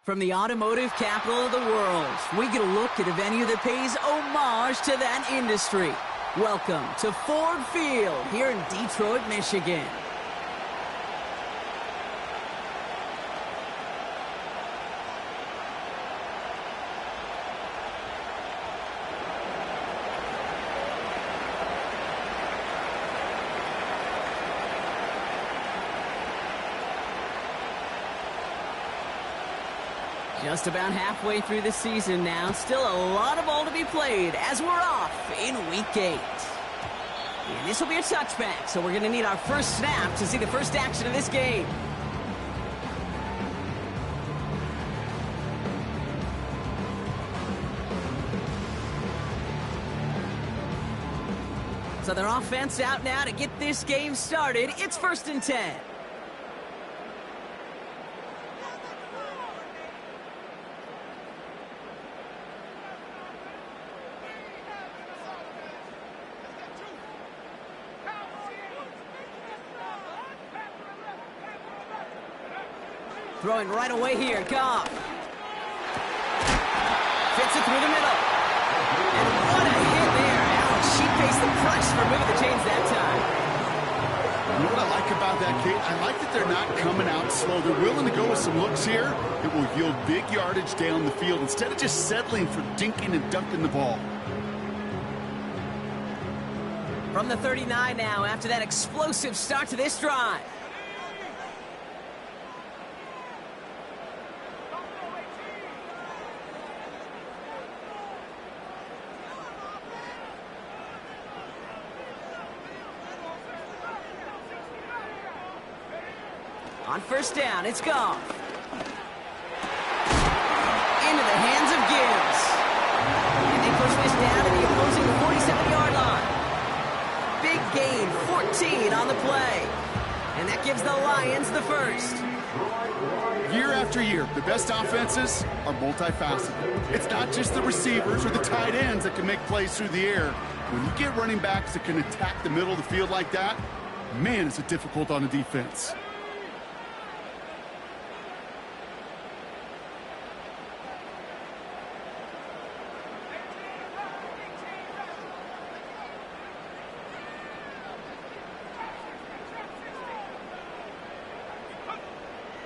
From the automotive capital of the world, we get a look at a venue that pays homage to that industry. Welcome to Ford Field here in Detroit, Michigan. Just about halfway through the season now. Still a lot of ball to be played as we're off in Week 8. And this will be a touchback, so we're going to need our first snap to see the first action of this game. So their offense out now to get this game started. It's 1st and 10. Throwing right away here, Goff. Fits it through the middle. And what a hit there. Ouch, she faced the press for moving the chains that time. You know what I like about that, Kate? I like that they're not coming out slow. They're willing to go with some looks here. It will yield big yardage down the field instead of just settling for dinking and dunking the ball. From the 39 now after that explosive start to this drive. On 1st down, it's Goff. Into the hands of Gibbs. And they push this down to the opposing 47-yard line. Big gain, 14 on the play. And that gives the Lions the first. Year after year, the best offenses are multifaceted. It's not just the receivers or the tight ends that can make plays through the air. When you get running backs that can attack the middle of the field like that, man, is it difficult on the defense.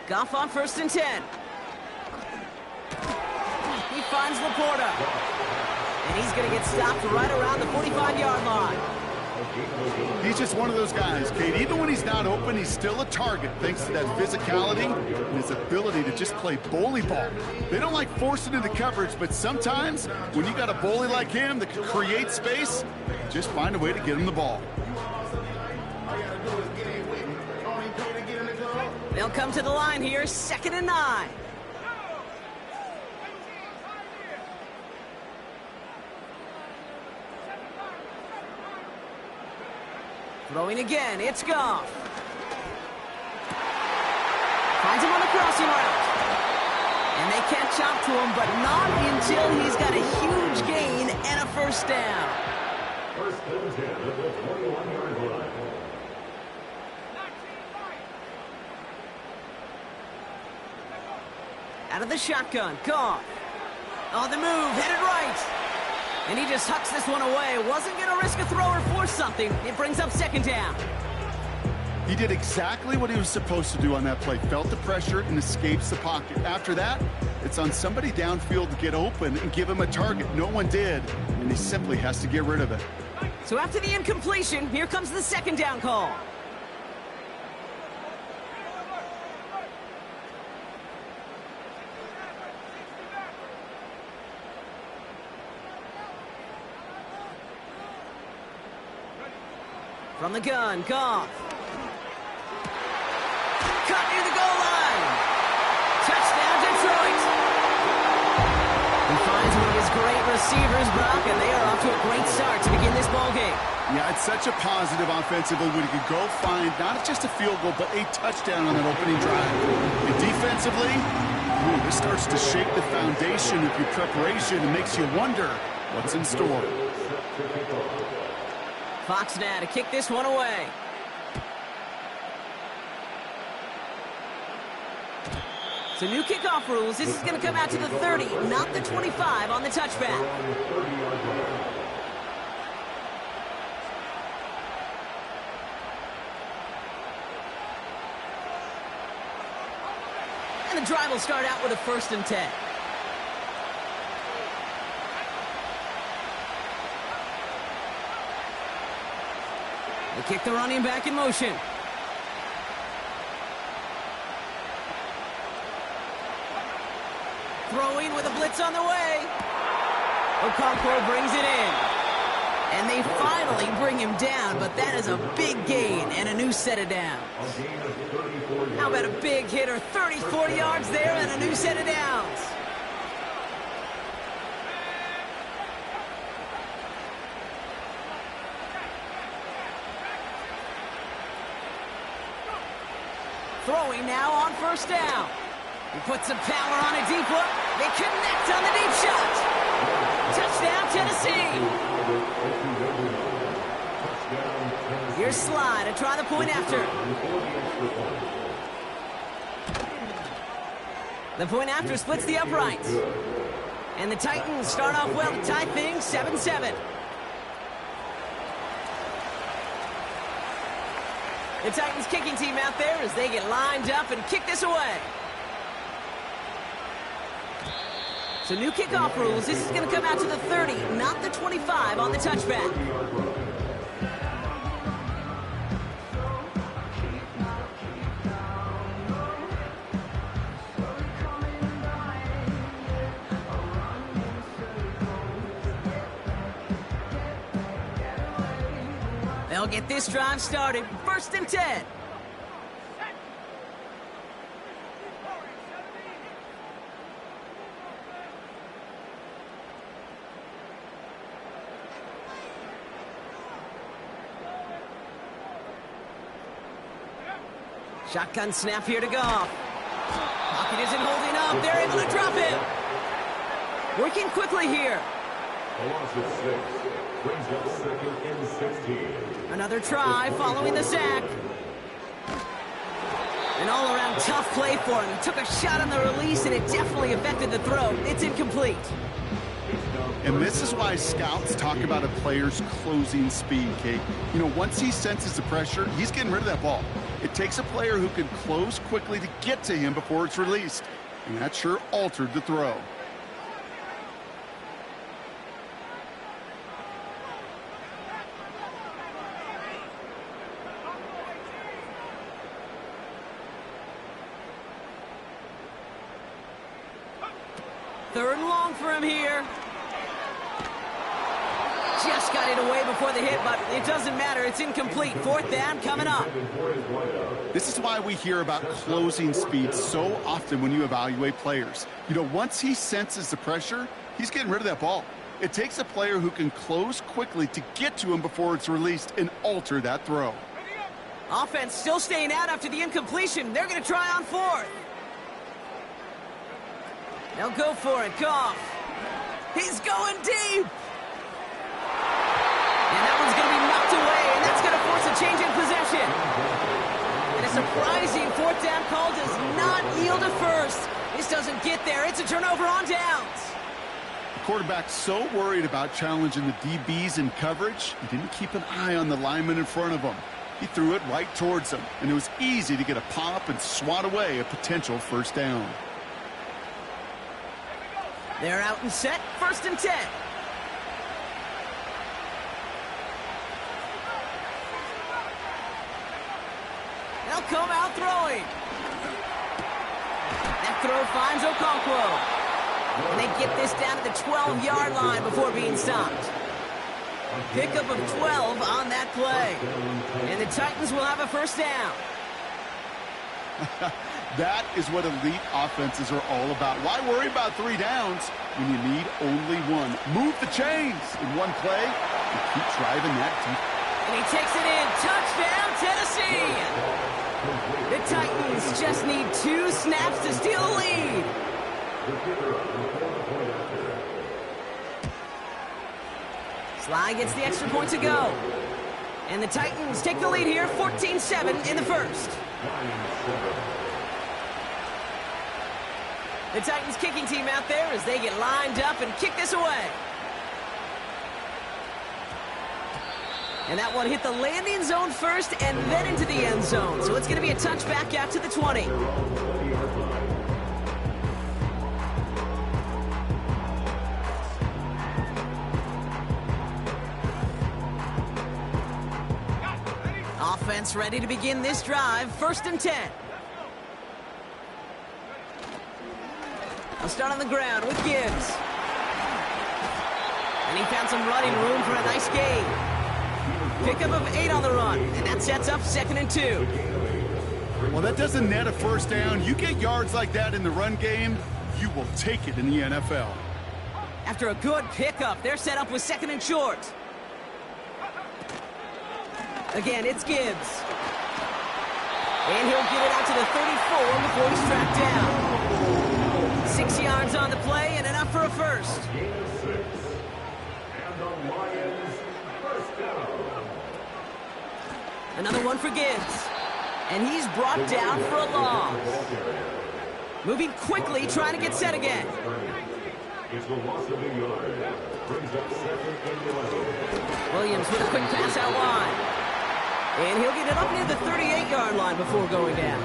Goff on 1st and 10. He finds Laporta. And he's going to get stopped right around the 45-yard line. He's just one of those guys, Kate. Even when he's not open, he's still a target thanks to that physicality and his ability to just play bully ball. They don't like forcing into coverage, but sometimes when you got a bully like him that can create space, just find a way to get him the ball. They'll come to the line here, 2nd and 9. Throwing again, it's Goff. Finds him on the crossing route. And they catch up to him, but not until he's got a huge gain and a 1st down. 1st and 10 at the 21-yard line. Out of the shotgun, Goff. On the move, headed right. And he just hucks this one away. Wasn't going to risk a throw or force something. It brings up 2nd down. He did exactly what he was supposed to do on that play. Felt the pressure and escapes the pocket. After that, it's on somebody downfield to get open and give him a target. No one did, and he simply has to get rid of it. So after the incompletion, here comes the 2nd down call. From the gun, Goff. Cut near the goal line. Touchdown, Detroit. He finds one of his great receivers, Brock, and they are off to a great start to begin this ballgame. Yeah, it's such a positive offensively when he could go find not just a field goal, but a touchdown on that opening drive. And defensively, this starts to shape the foundation of your preparation and makes you wonder what's in store. Fox now to kick this one away. So new kickoff rules. This is going to come out to the 30, not the 25 on the touchback. And the drive will start out with a 1st and 10. They kick the running back in motion. Throwing with a blitz on the way. Okonkwo brings it in. And they finally bring him down, but that is a big gain and a new set of downs. How about a big hitter, 30, 40 yards there and a new set of downs. Throwing now on 1st down. He puts some power on a deep look. They connect on the deep shot. Touchdown, Tennessee. Here's Sly to try the point after. The point after splits the uprights. And the Titans start off well to tie things 7-7. The Titans kicking team out there as they get lined up and kick this away. So new kickoff rules. This is going to come out to the 30, not the 25 on the touchback. They'll get this drive started. 1st and 10. Shotgun snap here to Goff. Pocket isn't holding up. They're able to drop him. Working quickly here. A loss of 6. Brings up 2nd and 16. Another try following the sack. An all-around tough play for him. He took a shot on the release, and it definitely affected the throw. It's incomplete. And this is why scouts talk about a player's closing speed, Kate. You know, once he senses the pressure, he's getting rid of that ball. It takes a player who can close quickly to get to him before it's released. And that sure altered the throw. Third and long for him here. Just got it away before the hit, but it doesn't matter. It's incomplete. 4th down coming up. This is why we hear about closing speed so often when you evaluate players. You know, once he senses the pressure, he's getting rid of that ball. It takes a player who can close quickly to get to him before it's released and alter that throw. Offense still staying out after the incompletion. They're going to try on 4th. They'll go for it. Goff. He's going deep. And that one's going to be knocked away, and that's going to force a change in possession. And a surprising 4th down call does not yield a 1st. This doesn't get there. It's a turnover on downs. The quarterback's so worried about challenging the DBs in coverage, he didn't keep an eye on the lineman in front of him. He threw it right towards him, and it was easy to get a pop and swat away a potential 1st down. They're out and set. 1st and 10. They'll come out throwing. That throw finds Okonkwo. And they get this down to the 12-yard line before being stopped. Pickup of 12 on that play. And the Titans will have a 1st down. That is what elite offenses are all about. Why worry about 3 downs when you need only 1? Move the chains in one play and keep driving that deep. And he takes it in. Touchdown, Tennessee! The Titans just need 2 snaps to steal the lead. Sly gets the extra point to go. And the Titans take the lead here, 14-7 in the 1st. The Titans kicking team out there as they get lined up and kick this away. And that one hit the landing zone first and then into the end zone. So it's going to be a touchback out to the 20. Offense ready to begin this drive. 1st and 10. I'll start on the ground with Gibbs. And he found some running room for a nice gain. Pickup of 8 on the run, and that sets up 2nd and 2. Well, that doesn't net a first down. You get yards like that in the run game, you will take it in the NFL. After a good pickup, they're set up with 2nd and short. Again, it's Gibbs. And he'll get it out to the 34 before he's tracked down. 6 yards on the play and enough for a first. Another one for Gibbs. And he's brought down for a loss. Moving quickly, trying to get set again. Williams with a quick pass out wide. And he'll get it up near the 38-yard line before going down.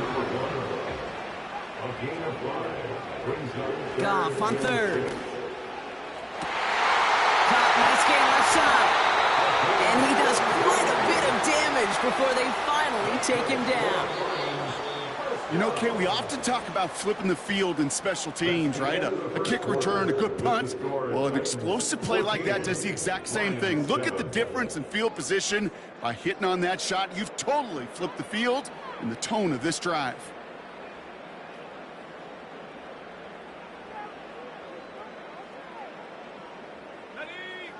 Goff on 3rd. Nice gain left side. And he does quite a bit of damage before they finally take him down. You know, Kate, we often talk about flipping the field in special teams, right? A kick return, a good punt. Well, an explosive play like that does the exact same thing. Look at the difference in field position. By hitting on that shot, you've totally flipped the field and the tone of this drive.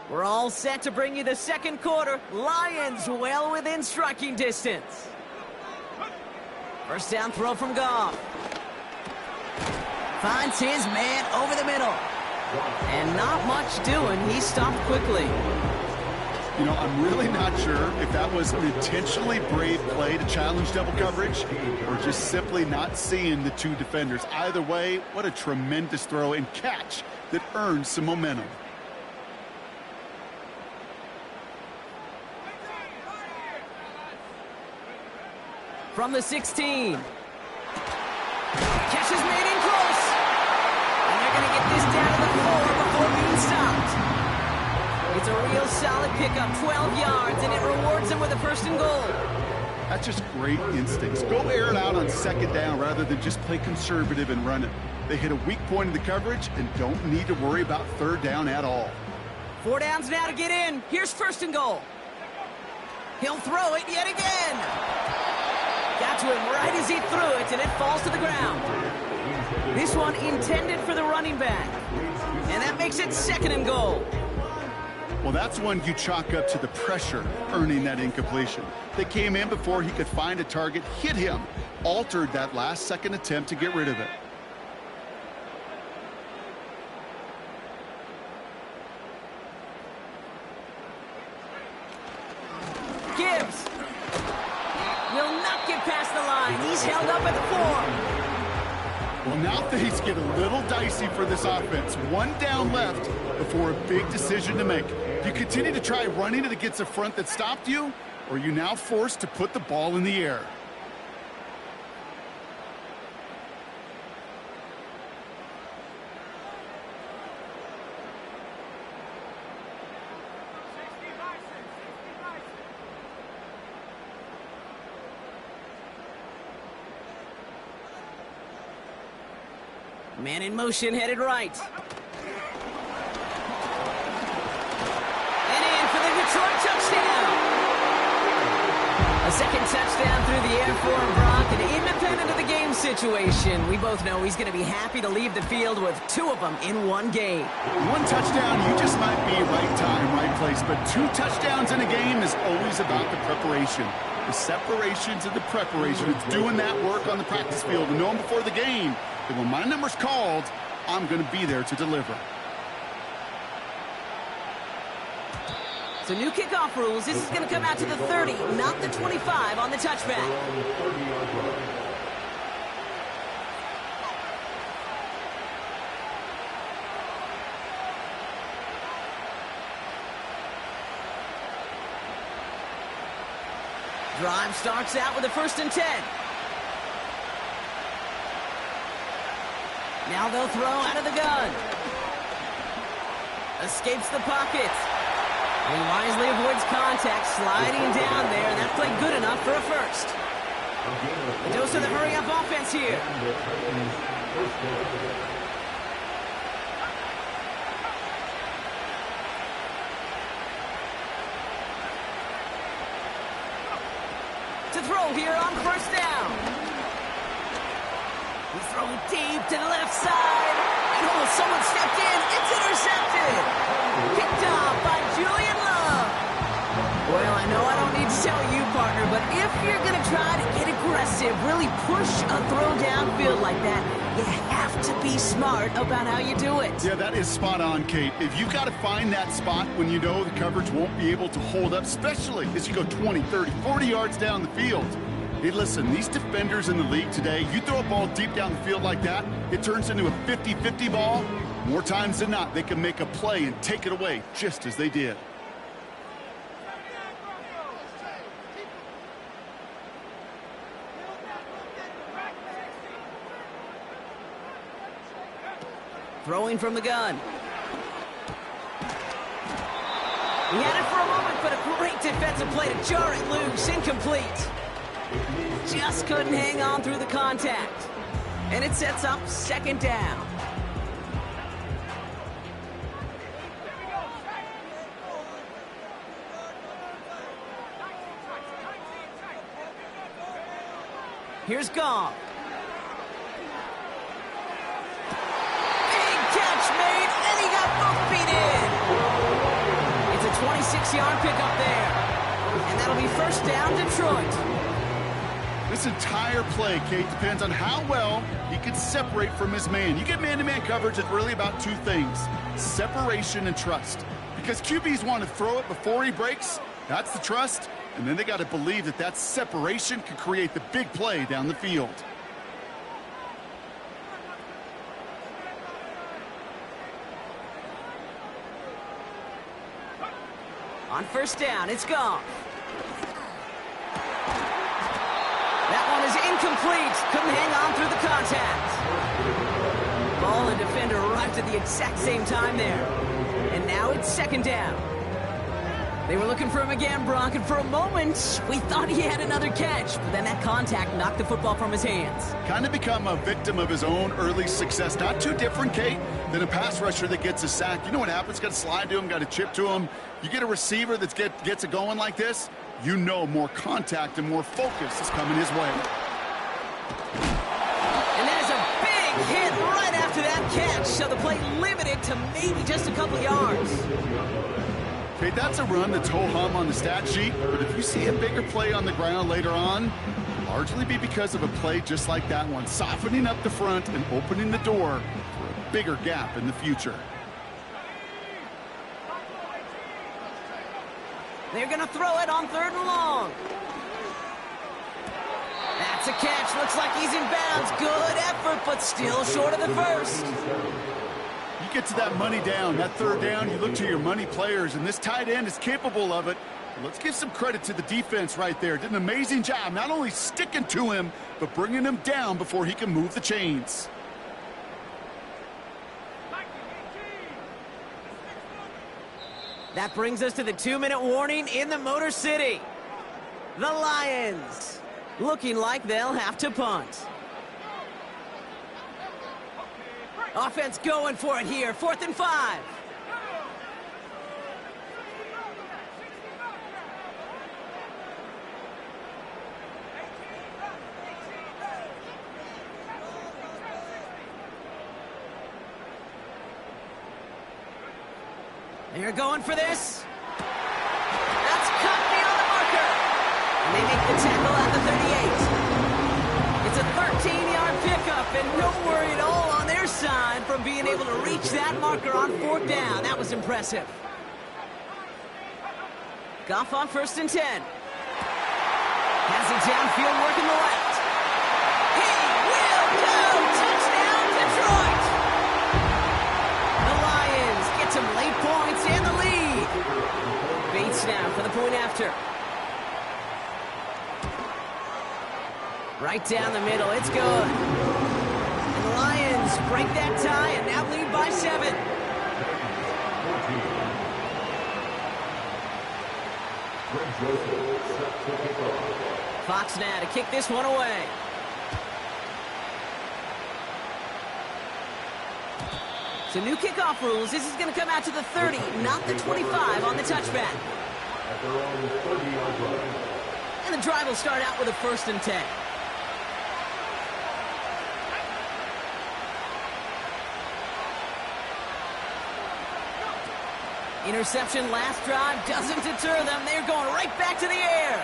We're all set to bring you the 2nd quarter. Lions well within striking distance. 1st down throw from Goff. Finds his man over the middle. And not much doing. He stopped quickly. You know, I'm really not sure if that was an intentionally brave play to challenge double coverage or just simply not seeing the 2 defenders. Either way, what a tremendous throw and catch that earns some momentum. From the 16. Catch is made in close. And they're going to get this down to the 4 before being stopped. It's a real solid pickup, 12 yards, and it rewards them with a 1st and goal. That's just great instincts. Go air it out on 2nd down rather than just play conservative and run it. They hit a weak point in the coverage and don't need to worry about 3rd down at all. 4 downs now to get in. Here's 1st and goal. He'll throw it yet again. Got to him right as he threw it, and it falls to the ground. This one intended for the running back. And that makes it 2nd and goal. Well, that's one you chalk up to the pressure earning that incompletion. They came in before he could find a target, hit him, altered that last-second attempt to get rid of it. Gibbs will not get past the line. He's held up at the 4. Well, now things get a little dicey for this offense. 1 down left before a big decision to make. Do you continue to try running it against a front that stopped you, or are you now forced to put the ball in the air? Man in motion, headed right. And in for the Detroit touchdown. A 2nd touchdown through the air for Brock, and independent of the game situation, we both know he's going to be happy to leave the field with 2 of them in 1 game. 1 touchdown, you just might be right time, right place, but 2 touchdowns in a game is always about the preparation. The separations and the preparation. It's doing that work on the practice field and knowing before the game that when my number's called, I'm going to be there to deliver. So new kickoff rules. This is going to come out to the 30, not the 25 on the touchback. Drive starts out with a 1st and 10. Now they'll throw out of the gun. Escapes the pocket. He wisely avoids contact, sliding down there, and that played good enough for a first. A dose of the hurry-up offense here. To throw here on 1st down. He's throwing deep to the left side. And oh, someone stepped in. It's intercepted. Picked off by Julian Love. Well, I know I don't need to tell you, partner, but if you're going to try to get aggressive, really push a throw downfield like that, you have to be smart about how you do it. Yeah, that is spot on, Kate. If you've got to find that spot when you know the coverage won't be able to hold up, especially as you go 20, 30, 40 yards down the field. Hey, listen, these defenders in the league today, you throw a ball deep down the field like that, it turns into a 50-50 ball. More times than not, they can make a play and take it away, just as they did. Throwing from the gun. He had it for a moment, but a great defensive play to jar it loose. Incomplete. Just couldn't hang on through the contact. And it sets up 2nd down. Here's Goff. Made, and he got both feet in. It's a 26-yard pickup there. And that'll be 1st down, Detroit. This entire play, Kate, depends on how well he can separate from his man. You get man-to-man coverage, it's really about 2 things, separation and trust. Because QBs want to throw it before he breaks, that's the trust, and then they got to believe that that separation can create the big play down the field. On 1st down, it's Goff. That one is incomplete. Couldn't hang on through the contact. Ball and defender arrived at the exact same time there. And now it's 2nd down. They were looking for him again, Brock, and for a moment, we thought he had another catch. But then that contact knocked the football from his hands. Kind of become a victim of his own early success. Not too different, Kate, than a pass rusher that gets a sack. You know what happens? Got to slide to him, got to chip to him. You get a receiver that gets it going like this, you know more contact and more focus is coming his way. And there's a big hit right after that catch, so the play limited to maybe just a couple yards. Okay, that's a run that's ho-hum on the stat sheet, but if you see a bigger play on the ground later on, largely be because of a play just like that one, softening up the front and opening the door for a bigger gap in the future. They're going to throw it on 3rd and long. That's a catch. Looks like he's in bounds. Good effort, but still short of the first. You get to that money down, that 3rd down, you look to your money players, and this tight end is capable of it. Let's give some credit to the defense right there. Did an amazing job, not only sticking to him, but bringing him down before he can move the chains. That brings us to the 2-minute warning in the Motor City. The Lions looking like they'll have to punt. Offense going for it here, 4th and 5. They're going for this. That's cut beyond the marker. And they make the tackle at the 38. It's a 13-yard pickup, and no worry at all on their side from being able to reach that marker on 4th down. That was impressive. Goff on 1st and 10. Has it downfield working the left. He will go! Touchdown, Detroit! The Lions get some late points and the lead. Bates now for the point after. Right down the middle. It's good. And the Lions break that tie and now lead by 7. Fox now to kick this one away. So new kickoff rules. This is going to come out to the 30, not the 25 on the touchback. And the drive will start out with a 1st and 10. Interception last drive doesn't deter them. They're going right back to the air.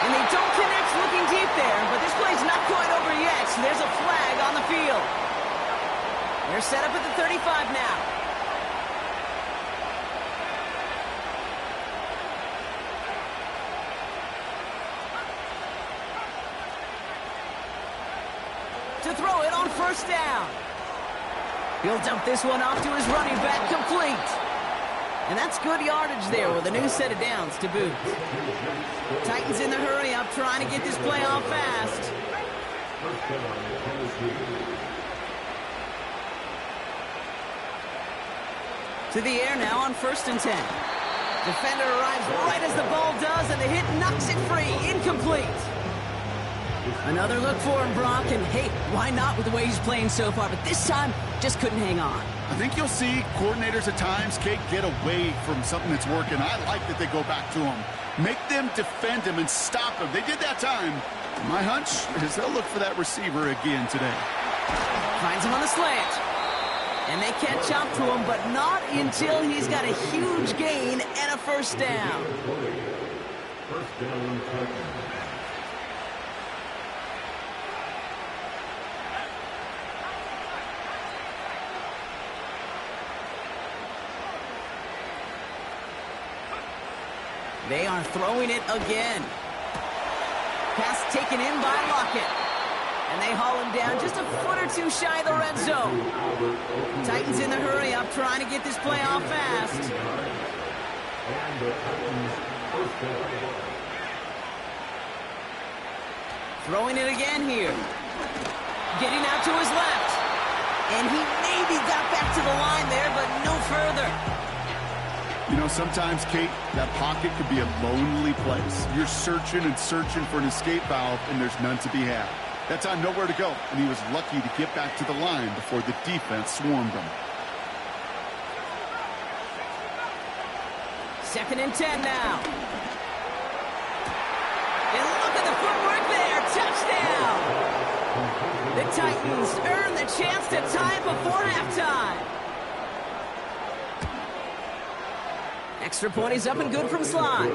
And they don't connect looking deep there, but this play's not quite over yet, so there's a flag on the field. They're set up at the 35 now. To throw it on 1st down. He'll dump this one off to his running back, complete. And that's good yardage there with a new set of downs to boot. Titans in the hurry up, trying to get this play off fast. To the air now on 1st and 10. Defender arrives right as the ball does, and the hit knocks it free. Incomplete. Another look for him, Brock, and hey, why not with the way he's playing so far? But this time, just couldn't hang on. I think you'll see coordinators at times, Kate, get away from something that's working. I like that they go back to him. Make them defend him and stop him. They did that time. My hunch is they'll look for that receiver again today. Finds him on the slant. And they catch up to him, but not until he's got a huge gain and a 1st down. They are throwing it again. Pass taken in by Lockett. And they haul him down just a foot or two shy of the red zone. Titans in the hurry up, trying to get this play off fast. Throwing it again here. Getting out to his left. And he maybe got back to the line there, but no further. You know, sometimes, Kate, that pocket could be a lonely place. You're searching and searching for an escape valve, and there's none to be had. That time, nowhere to go, and he was lucky to get back to the line before the defense swarmed him. 2nd and 10 now. And look at the footwork there. Touchdown! The Titans earn the chance to tie it before halftime. Extra point is up and good from Sly.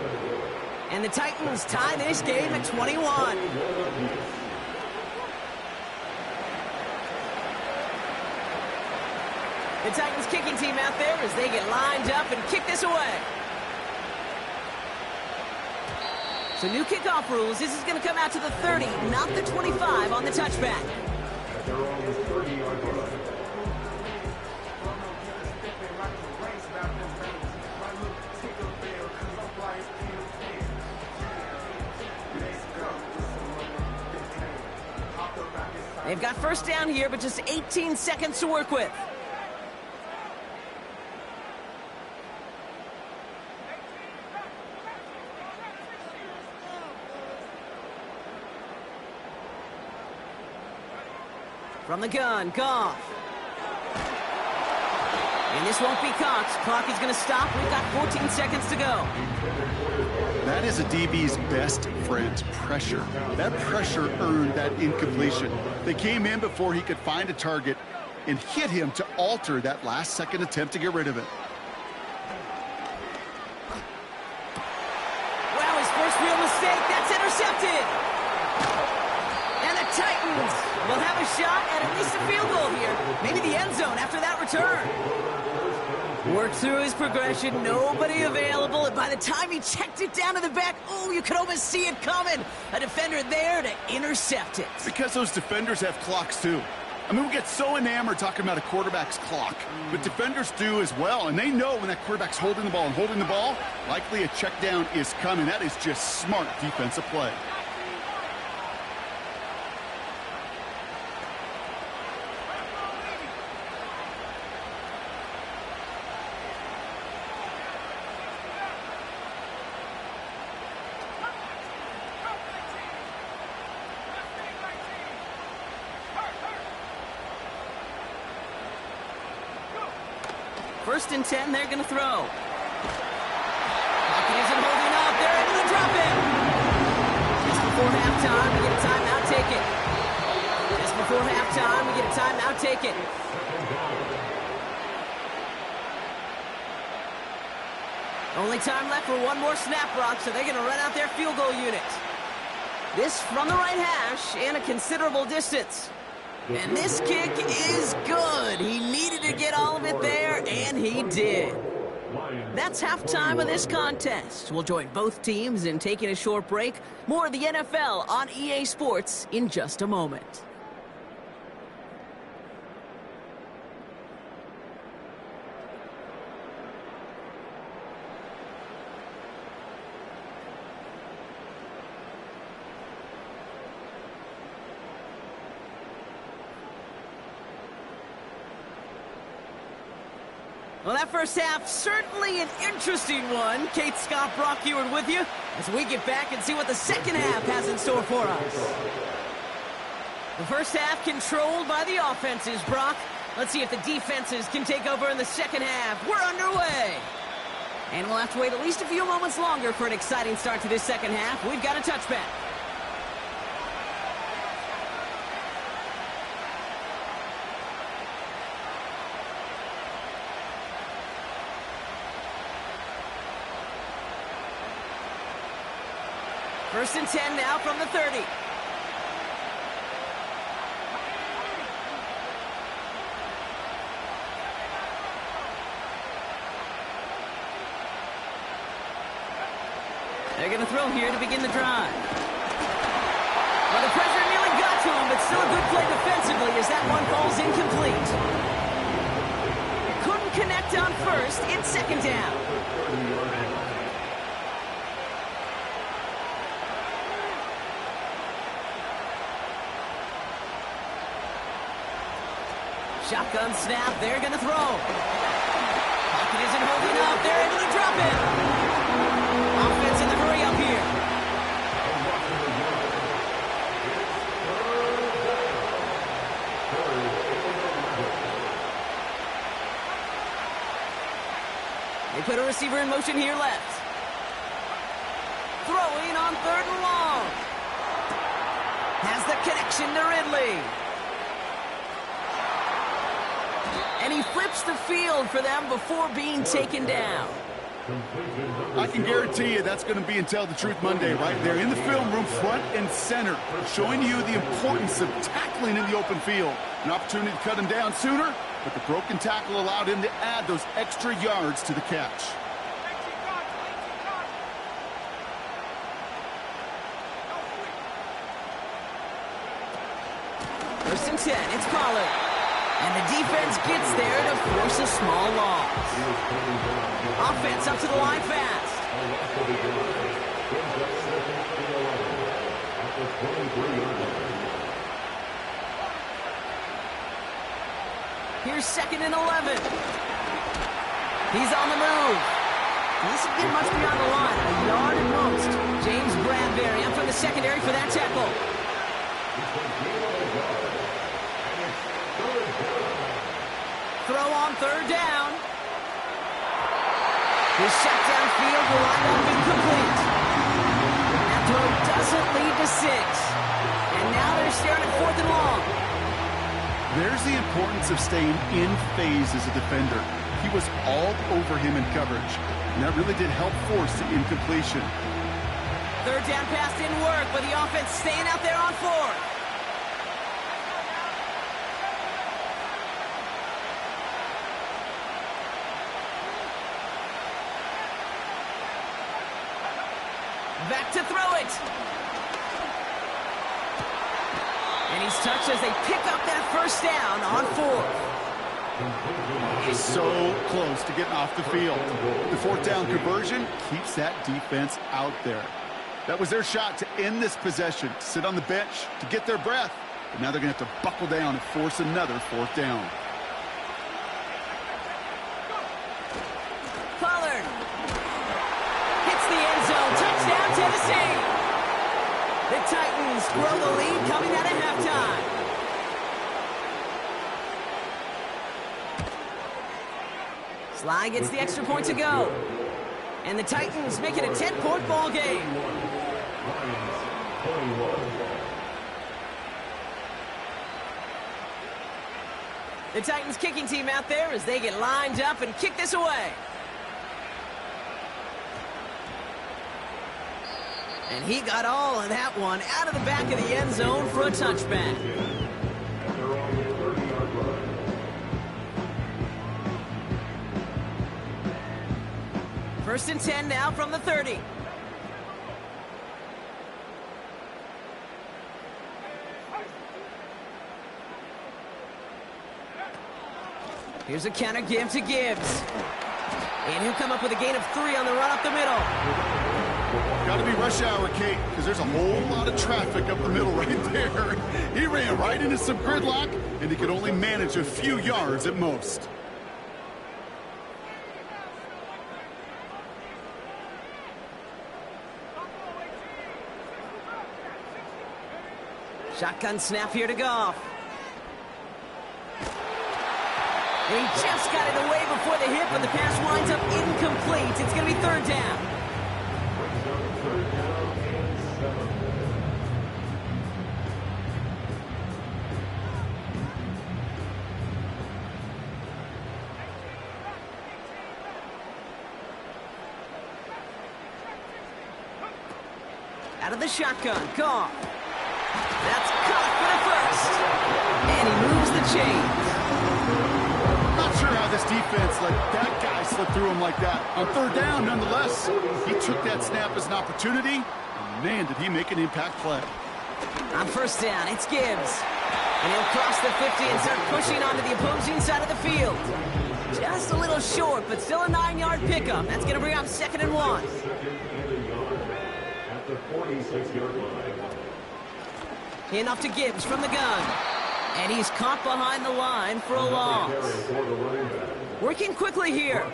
And the Titans tie this game at 21. The Titans kicking team out there as they get lined up and kick this away. So new kickoff rules. This is going to come out to the 30, not the 25 on the touchback. They've got 1st down here, but just 18 seconds to work with. From the gun, Goff. And this won't be caught. Clock is going to stop. We've got 14 seconds to go. That is a DB's best friend, pressure. That pressure earned that incompletion. They came in before he could find a target and hit him to alter that last-second attempt to get rid of it. Wow, his first real mistake. That's intercepted. And the Titans will have a shot at least a field goal here. Maybe the end zone after that return. Worked through his progression, nobody available, and by the time he checked it down to the back, oh, you could almost see it coming. A defender there to intercept it. Because those defenders have clocks, too. I mean, we get so enamored talking about a quarterback's clock, but defenders do as well, and they know when that quarterback's holding the ball, likely a check down is coming. That is just smart defensive play. First and 10, they're going to throw. Pocket isn't holding up. They're able to drop it. Just before halftime, we get a timeout, take it. Just before halftime, we get a timeout, take it. Only time left for one more snap, Brock, so they're going to run out their field goal unit. This from the right hash and a considerable distance. And this kick is good. He needed to get all of it there, and he did. That's halftime of this contest. We'll join both teams in taking a short break. More of the NFL on EA Sports in just a moment. Well, that first half, certainly an interesting one. Kate, Scott, Brock Ewan with you as we get back and see what the second half has in store for us. The first half controlled by the offenses, Brock. Let's see if the defenses can take over in the second half. We're underway. And we'll have to wait at least a few moments longer for an exciting start to this second half. We've got a touchback. First and 10 now from the 30. They're going to throw here to begin the drive. Well, the pressure nearly got to him, but still a good play defensively as that one falls incomplete. Couldn't connect on first. It's second down. Shotgun snap, they're going to throw. Pocket isn't holding up, they're able to drop it. Offense in the hurry up here. They put a receiver in motion here left. Throwing on third and long. Has the connection to Ridley. And he flips the field for them before being taken down. I can guarantee you that's going to be in Tell the Truth Monday right there in the film room, front and center, showing you the importance of tackling in the open field. An opportunity to cut him down sooner, but the broken tackle allowed him to add those extra yards to the catch. First and 10, it's Pollard. And the defense gets there to force a small loss. Offense up to the line fast. Here's second and 11. He's on the move. He doesn't get much beyond the line, a yard at most. James Bradbury up from the secondary for that tackle. Throw on third down. His shot downfield will wind up incomplete. That throw doesn't lead to 6. And now they're staring at fourth and long. There's the importance of staying in phase as a defender. He was all over him in coverage, and that really did help force the incompletion. Third down pass didn't work, but the offense staying out there on fourth. Back to throw it. And he's touched as they pick up that first down on fourth. He's so close to getting off the field. The fourth down conversion keeps that defense out there. That was their shot to end this possession, to sit on the bench, to get their breath. But now they're going to have to buckle down and force another fourth down. Pollard hits the end zone. Touchdown, Tennessee. The Titans grow the lead coming out of halftime. Sly gets the extra point to go. And the Titans make it a 10-point ball game. The Titans kicking team out there as they get lined up and kick this away. And he got all of that one out of the back of the end zone for a touchback. First and 10 now from the 30. Here's a counter give to Gibbs. And he'll come up with a gain of 3 on the run up the middle. Got to be rush hour, Kate, because there's a whole lot of traffic up the middle right there. He ran right into some gridlock, and he could only manage a few yards at most. Shotgun snap here to Goff. And he just got it away before the hit, but the pass winds up incomplete. It's going to be third down. Out of the shotgun, Goff. That's caught for the first. And he moves the chains. Not sure how this defense let that guy slip through him like that. On third down, nonetheless, he took that snap as an opportunity. And man, did he make an impact play. On first down, it's Gibbs. And he'll cross the 50 and start pushing onto the opposing side of the field. Just a little short, but still a 9-yard pickup. That's going to bring up 2nd and 1. At the 46-yard line. Enough to Gibbs from the gun. And he's caught behind the line for a loss. Working quickly here.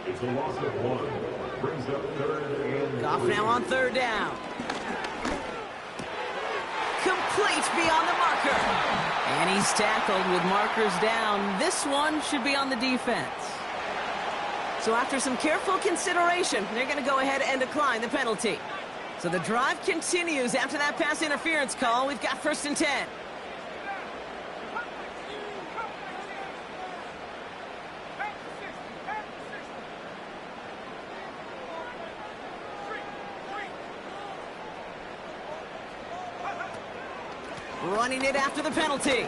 It's a loss of 1. Brings up 3rd and Goff now on 3rd down. Complete beyond the marker. And he's tackled with markers down. This one should be on the defense. So after some careful consideration, they're going to go ahead and decline the penalty. So the drive continues after that pass interference call. We've got 1st and 10. Running it after the penalty.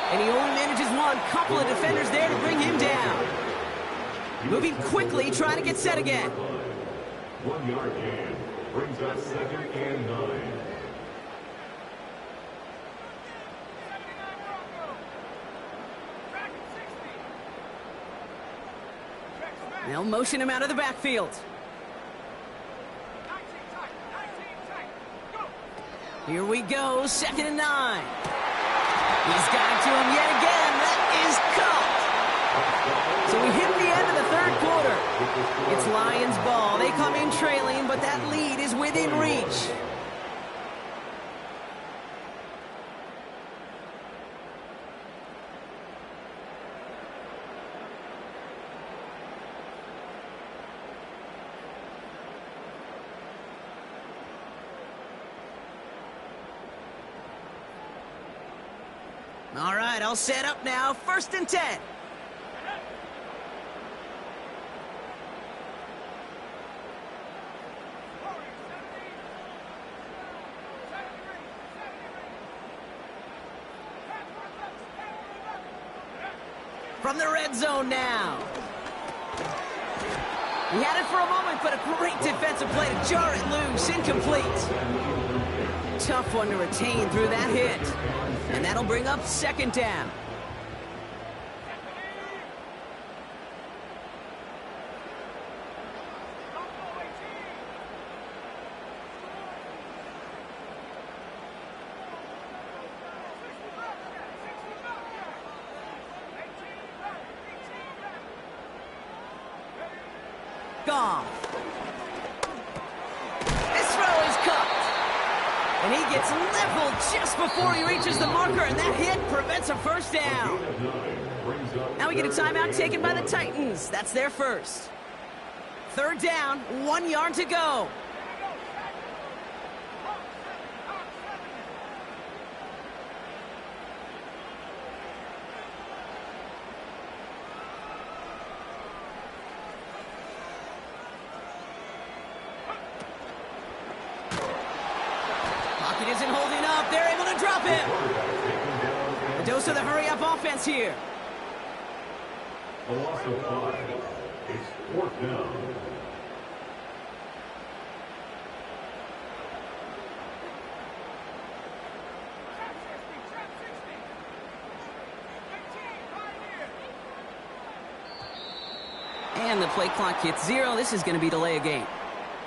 And he only manages one. Couple of defenders there to bring him down. Moving quickly, trying to get set again. 1-yard gain. Brings up 2nd and 9. They'll motion him out of the backfield. Here we go, 2nd and 9. He's got it to him yet again. That is caught. So we hit the end of the 3rd quarter. It's Lions ball. They come in trailing, but that lead is within reach. All right, all set up now. 1st and 10. From the red zone now. He had it for a moment, but a great defensive play to jar it loose. Incomplete. Tough one to retain through that hit. And that'll bring up 2nd down. Goff. This throw is caught. And he he gets leveled just before he reaches the marker, and that hit prevents a first down. Now we get a timeout taken by the Titans. That's their first. Third down, 1 yard to go. Pocket isn't holding up. They're able to drop him. A dose of the hurry-up offense here. A loss of 5. It's fourth down. And the play clock hits 0. This is going to be delay a game.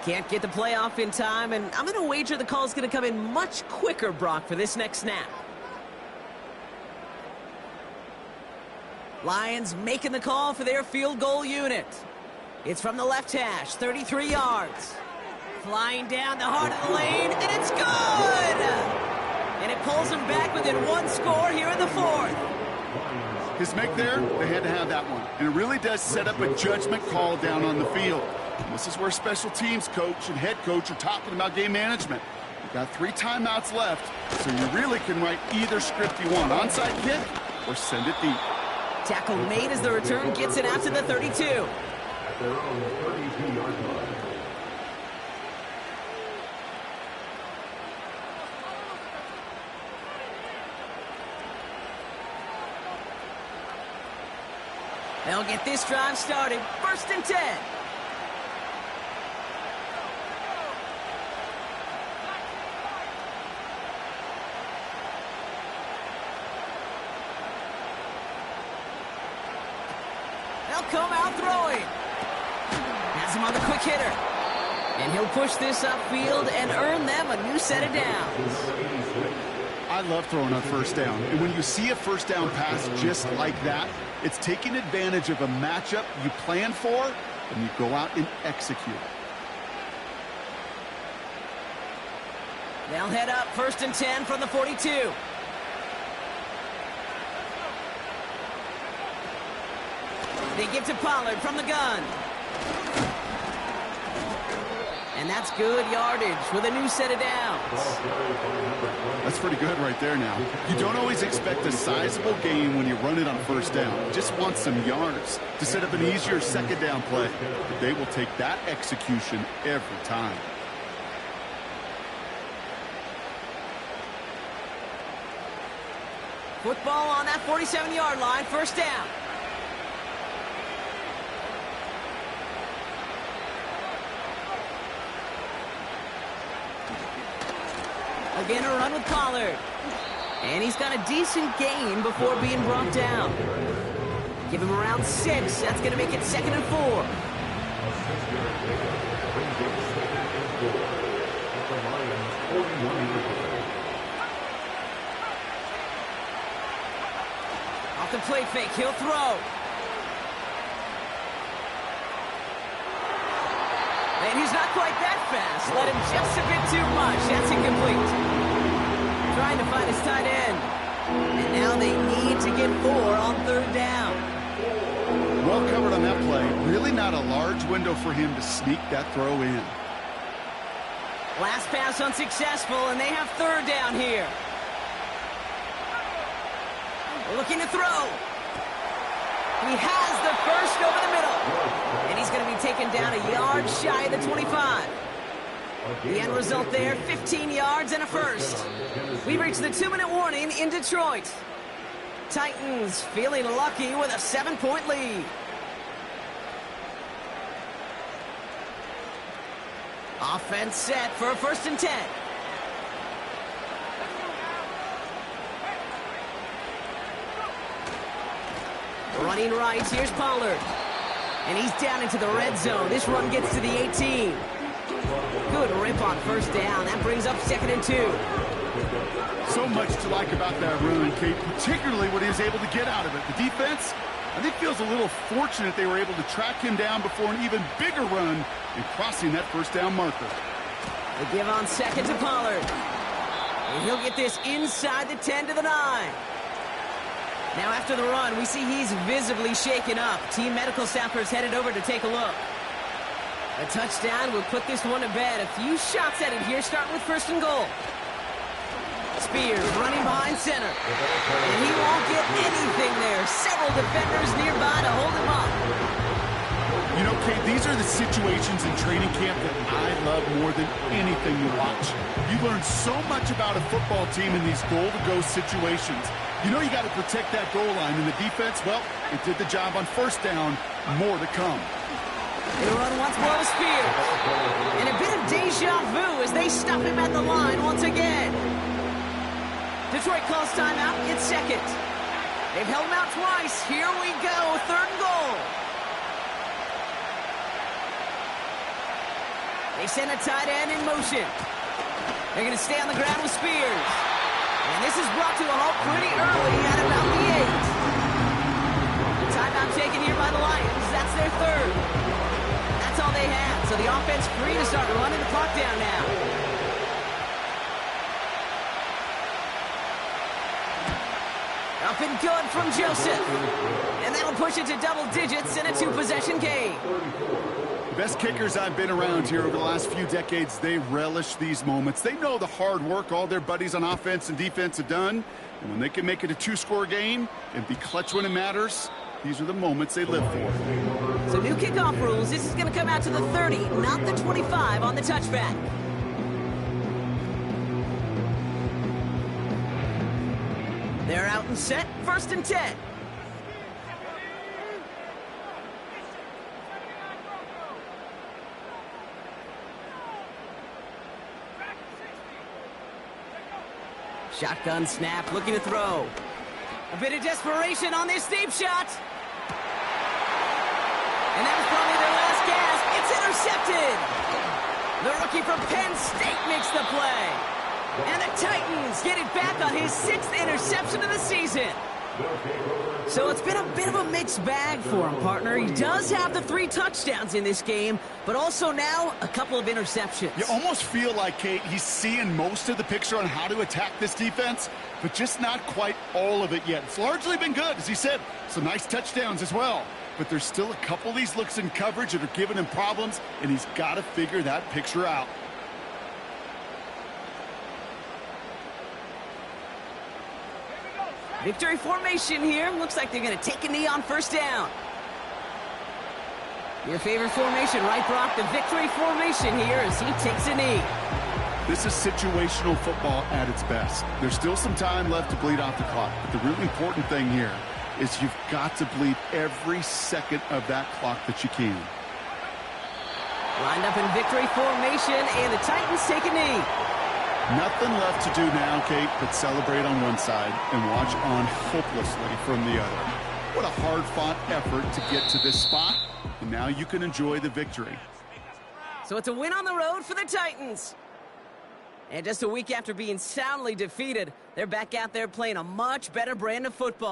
Can't get the play off in time, and I'm going to wager the call is going to come in much quicker, Brock, for this next snap. Lions making the call for their field goal unit. It's from the left hash, 33 yards. Flying down the heart of the lane, and it's good! And it pulls them back within 1 score here in the fourth. His make there, they had to have that one. And it really does set up a judgment call down on the field. And this is where special teams coach and head coach are talking about game management. You've got 3 timeouts left, so you really can write either script you want. Onside kick or send it deep. Tackle made as the return gets it out to the 32. At their own 32-yard line. They'll get this drive started. 1st and 10. They'll come out throwing. Has him on the quick hitter. And he'll push this upfield and earn them a new set of downs. I love throwing on 1st down. And when you see a 1st down pass just like that, it's taking advantage of a matchup you plan for, and you go out and execute. They'll head up 1st and 10 from the 42. They give to Pollard from the gun. And that's good yardage with a new set of downs. That's pretty good right there now. You don't always expect a sizable gain when you run it on 1st down. You just want some yards to set up an easier 2nd down play. But they will take that execution every time. Football on that 47-yard line, 1st down. Again, a run with Pollard. And he's got a decent gain before being brought down. Give him around 6. That's going to make it 2nd and 4. Off the play fake, he'll throw. And he's not quite that fast. Let him just a bit too much. That's incomplete. Trying to find his tight end. And now they need to get 4 on 3rd down. Well covered on that play. Really not a large window for him to sneak that throw in. Last pass unsuccessful, and they have 3rd down here. Looking to throw. He has the first over the middle. And he's going to be taken down a yard shy of the 25. The end result there, 15 yards and a first. We reach the 2-minute warning in Detroit. Titans feeling lucky with a 7-point lead. Offense set for a 1st and 10. Running right, here's Pollard. And he's down into the red zone. This run gets to the 18. Good rip on 1st down. That brings up 2nd and 2. So much to like about that run, Kate, particularly what he was able to get out of it. The defense, I think, feels a little fortunate they were able to track him down before an even bigger run and crossing that 1st down marker. They give on 2nd to Pollard. And he'll get this inside the 10 to the 9. Now after the run, we see he's visibly shaken up. Team medical staffers headed over to take a look. A touchdown will put this one to bed. A few shots at it here, starting with 1st and goal. Spears running behind center. And he won't get anything there. Several defenders nearby to hold him up. You know, Kate, these are the situations in training camp that I love more than anything to watch. You learn so much about a football team in these goal-to-go situations. You know you got to protect that goal line, and the defense, well, it did the job on 1st down. More to come. They run once more with Spears. And a bit of deja vu as they stop him at the line once again. Detroit calls timeout. It's 2nd. They've held him out twice. Here we go. 3rd and goal. They send a tight end in motion. They're going to stay on the ground with Spears. And this is brought to a halt pretty early at about the 8. Timeout taken here by the Lions. That's their 3rd. That's all they have. So the offense free to start running the clock down now. Up and good from Joseph. And that'll push it to double digits in a 2-possession game. The best kickers I've been around here over the last few decades, they relish these moments. They know the hard work all their buddies on offense and defense have done. And when they can make it a 2-score game and be clutch when it matters, these are the moments they live for. So new kickoff rules. This is going to come out to the 30, not the 25 on the touchback. They're out and set. 1st and 10. Shotgun snap, looking to throw. A bit of desperation on this deep shot. And that was probably their last gasp. It's intercepted. The rookie from Penn State makes the play. And the Titans get it back on his 6th interception of the season. So it's been a bit of a mixed bag for him, partner. He does have the 3 touchdowns in this game, but also now a couple of interceptions. You almost feel like, Kate, he's seeing most of the picture on how to attack this defense, but just not quite all of it yet. It's largely been good, as he said. Some nice touchdowns as well. But there's still a couple of these looks in coverage that are giving him problems, and he's got to figure that picture out. Victory formation here. Looks like they're going to take a knee on 1st down. Your favorite formation, right, Brock? The victory formation here as he takes a knee. This is situational football at its best. There's still some time left to bleed off the clock, but the really important thing here is you've got to bleed every second of that clock that you can. Lined up in victory formation, and the Titans take a knee. Nothing left to do now, Kate, but celebrate on one side and watch on hopelessly from the other. What a hard-fought effort to get to this spot, and now you can enjoy the victory. So it's a win on the road for the Titans. And just a week after being soundly defeated, they're back out there playing a much better brand of football.